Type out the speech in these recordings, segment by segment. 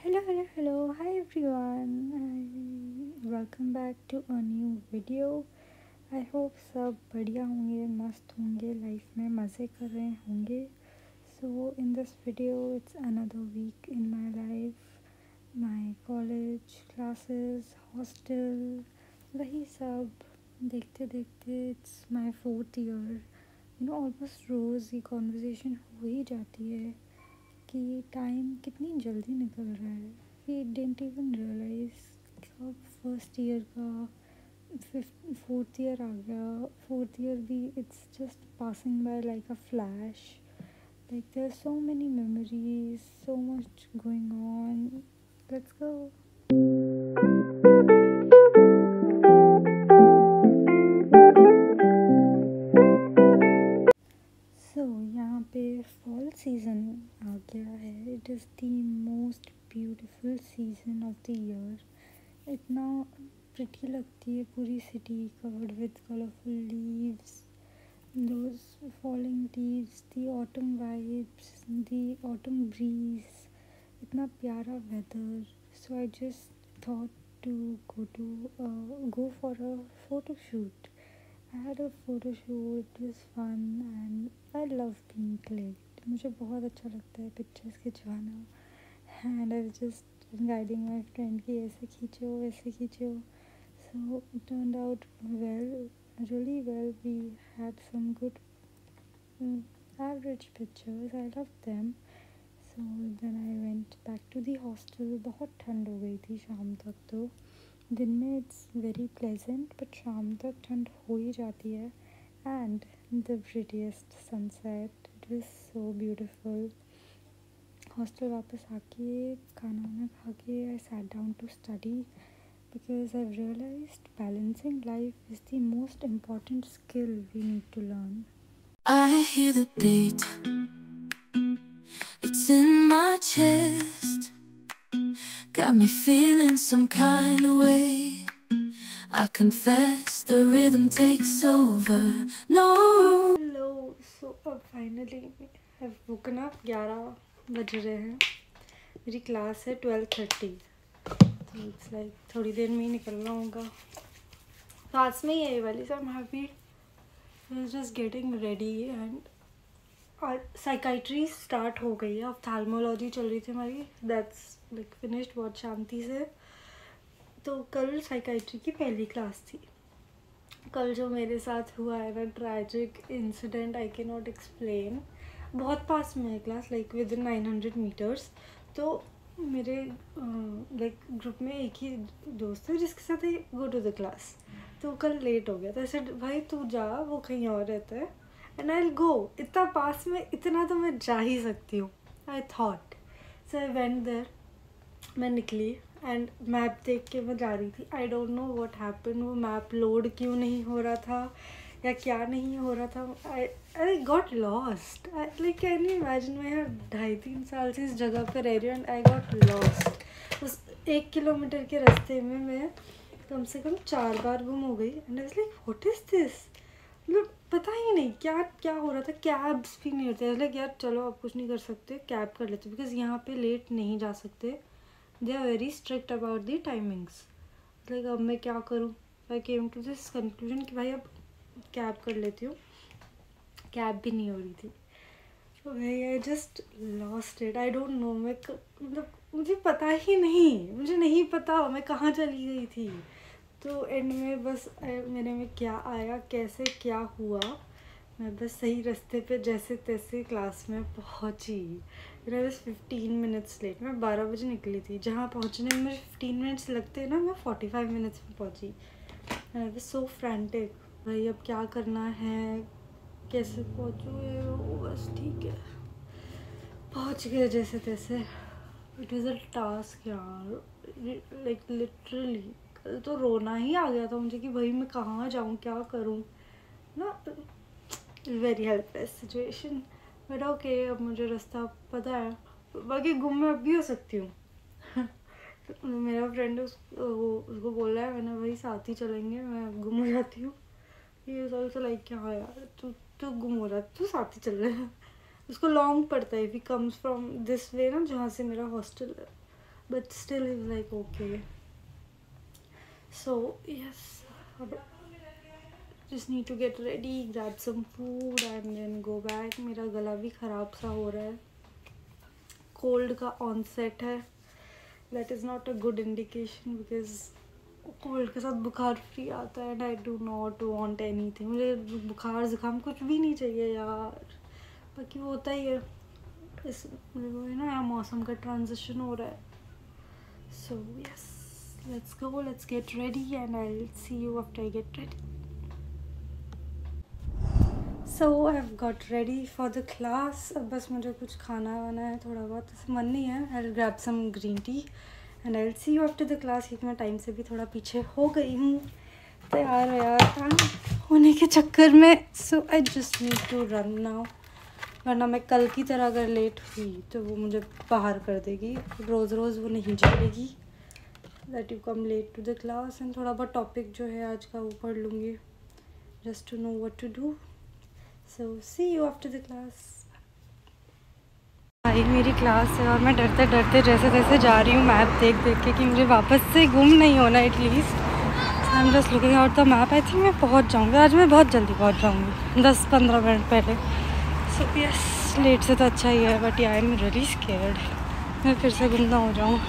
Hello. Hi everyone. Welcome back to a new video. I hope सब बढ़िया होंगे, मस्त होंगे, लाइफ में मज़े कर रहे होंगे. So in this video, it's another week in my life. My college, classes, hostel, वही सब देखते देखते it's my 4th year. Almost रोज़ ये conversation हो ही जाती है कि टाइम कितनी जल्दी निकल रहा है. वी डिडंट इवन रियलाइज कब फर्स्ट ईयर का 4th ईयर आ गया. 4th ईयर भी it's just passing by like a flash. Like there are so many memories, so much going on. Let's go. यहाँ पे फॉल सीज़न आ गया है. It is the most beautiful season of the year. इतना pretty लगती है पूरी city covered with colourful leaves, those falling leaves, the autumn vibes, the autumn breeze. इतना प्यारा weather. So I just thought to go for a photo shoot. I had a photo shoot. It was fun and I love being clicked. मुझे बहुत अच्छा लगता है pictures खिंचवाना. And I was just guiding my friend कि ऐसे खींचो वैसे खींचो. So it turned out well, really well. We had some good average pictures. I loved them. So then I went back to the hostel. बहुत ठंड हो गई थी शाम तक. तो दिन में इट्स वेरी प्लेजेंट बट शाम तक ठंड हो ही जाती है. And the prettiest sunset. It was so beautiful. Hostel वापस आके खाना वाना खा के I sat down to study because I realised balancing life is the most important skill we need to learn. I hear the beat, it's in my chest, got me feeling some kind of way. I confess the rhythm takes over. No. Hello. So finally I've woken up. 11 बज रहे हैं. मेरी class है 12:30. तो it's like थोड़ी देर में ही निकलना होगा. पास में ही है ये वाली. So I am happy. Just getting ready. And और साइकाइट्री स्टार्ट हो गई है. ऑफ्थाल्मोलॉजी चल रही थी हमारी. दैट्स लाइक फिनिश्ड बहुत शांति से. तो कल साइकाइट्री की पहली क्लास थी. कल जो मेरे साथ हुआ है ना tragic incident, I can not explain. बहुत पास में है class, like within 900 metres. तो मेरे लाइक ग्रुप में एक ही दोस्त है जिसके साथ गो टू द क्लास. तो कल लेट हो गया. तो ऐसे भाई तू जा, वो कहीं और रहता है एंड आई विल गो. इतना पास में, इतना तो मैं जा ही सकती हूँ. I thought. So I went there. मैं निकली एंड मैप देख के मैं जा रही थी. I don't know what happened. वो मैप लोड क्यों नहीं हो रहा था या क्या नहीं हो रहा था. I got lost. Like can you imagine, मैं यहाँ 2.5-3 साल से इस जगह पर रह रही हूँ एंड आई गॉट लॉस्ट. उस 1 किलोमीटर के रास्ते में मैं कम से कम 4 बार गुम हो गई. And I was like what is this. मतलब पता ही नहीं क्या क्या हो रहा था. कैब्स भी नहीं होते. लाइक यार चलो अब कुछ नहीं कर सकते, कैब कर लेते बिकॉज यहाँ पे लेट नहीं जा सकते. They are very strict about the timings. Like अब मैं क्या करूँ. I came to this conclusion कि भाई अब कैब कर लेती हूँ. कैब भी नहीं हो रही थी. तो भाई I just lost it. I don't know. मैं मतलब मुझे पता ही नहीं. मुझे नहीं पता मैं कहाँ चली गई थी. तो एंड में बस मेरे में क्या आया, कैसे क्या हुआ, मैं बस सही रास्ते पे जैसे तैसे क्लास में पहुँची. मेरा बस 15 मिनट्स लेट. मैं 12 बजे निकली थी. जहाँ पहुँचने में मुझे 15 मिनट्स लगते हैं ना, मैं 45 मिनट्स में पहुँची. I was so frantic. भाई अब क्या करना है, कैसे पहुँचूँ. बस ठीक है, पहुँच गए जैसे तैसे. इट वाज अ टास्क यार. लाइक लिटरली कल तो रोना ही आ गया था मुझे कि भाई मैं कहाँ जाऊँ, क्या करूँ ना. Very helpless situation. But okay, अब मुझे रास्ता पता है. बाकी गुम मैं अब भी हो सकती हूँ. मेरा फ्रेंड उसको बोल रहा है, मैंने भाई साथ ही चलेंगे, मैं गुम हो जाती हूँ. ये ऑल्सो लाइक क्या यार तू गुम हो रहा है, तू साथ ही चल रहा है. उसको लॉन्ग पड़ता है. If he comes from this way ना, जहाँ से मेरा हॉस्टल है. but still he was like okay. So yes, just need to get ready, grab some food and then go back. मेरा गला भी ख़राब सा हो रहा है, कोल्ड का ऑनसेट है. That is not a good indication because cold के साथ बुखार फ्री आता है. And I do not want anything. मुझे बुखार ज़ुकाम कुछ भी नहीं चाहिए यार, बाकी वो होता ही है इस ना मौसम का ट्रांजिशन हो रहा है. So yes, let's go, let's get ready and I'll see you after I get ready. So I've got ready for the class. अब बस मुझे कुछ खाना वाना है, थोड़ा बहुत मन नहीं है. I'll grab some green tea and I'll see you after the class. क्योंकि मैं टाइम से भी थोड़ा पीछे हो गई हूँ तैयार होने के चक्कर में. So I just need to run now, वरना मैं कल की तरह अगर लेट हुई तो वो मुझे बाहर कर देगी. रोज़ रोज़ वो नहीं झेलेगी that you come late to the class. and थोड़ा बहुत टॉपिक जो है आज का वो पढ़ लूँगी just to know what to do. so see you after the class. भाई मेरी क्लास है और मैं डरते डरते जैसे तैसे जा रही हूँ मैप देख देख के कि मुझे वापस से गुम नहीं होना at least. I am just looking out the map. I think मैं पहुँच जाऊँगी आज. मैं बहुत जल्दी पहुँच जाऊँगी, 10-15 मिनट पहले. सो यस, लेट से तो अच्छा ही है, but I am really scared मैं फिर से गुम ना हो जाऊँ.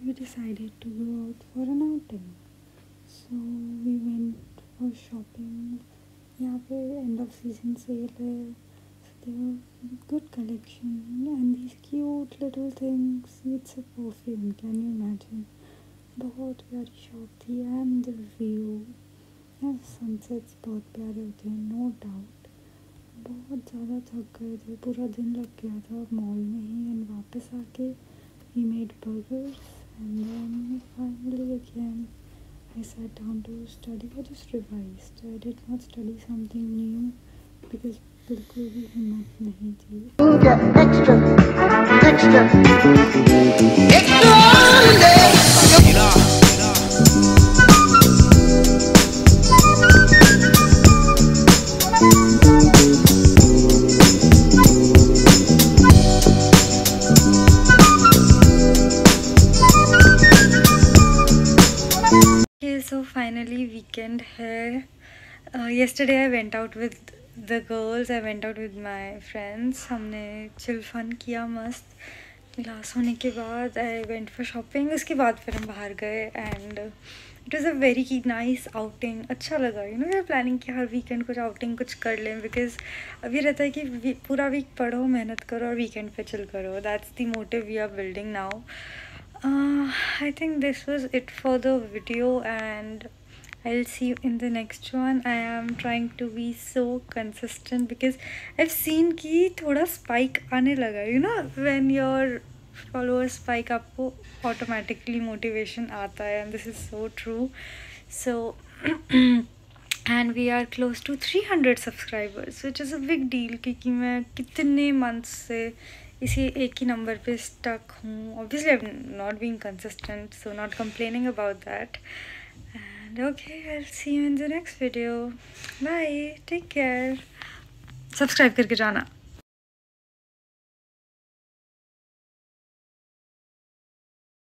We decided to go out for an outing. So we went for shopping. यहाँ पे end of season sale है. So there were good collection and these cute little things. It's a perfume. Can you imagine? बहुत प्यारी shop थी and the view. यहाँ sunsets बहुत प्यारे होते हैं, no doubt. बहुत ज़्यादा थक गए थे, पूरा दिन लग गया था मॉल में ही. एंड वापस आके we made burgers and then finally again I sat down to study. I just revised. I did not study something new because बिल्कुल भी हिम्मत नहीं थी. So finally weekend है. Yesterday I went out with the girls. I went out with my friends. हमने chill fun किया मस्त. Class होने के बाद I went for shopping. उसके बाद फिर हम बाहर गए and it was a very nice outing. अच्छा लगा. You know we are planning कि हर weekend कुछ outing कुछ कर लें because अभी रहता है कि पूरा week पढ़ो, मेहनत करो और weekend पे chill करो. That's the motive we are building now. I think this was it for the video and I'll see you in the next one. I am trying to be so consistent because I've seen कि थोड़ा spike आने लगा. You know when your followers spike आपको automatically motivation आता है and this is so true. So and we are close to 300 subscribers which is a big deal क्योंकि मैं कितने months से इसी एक ही नंबर पे स्टक हूँ. Obviously I am not being consistent, so not complaining about that. And okay, I will see you in the next video. Bye, take care. Subscribe करके जाना.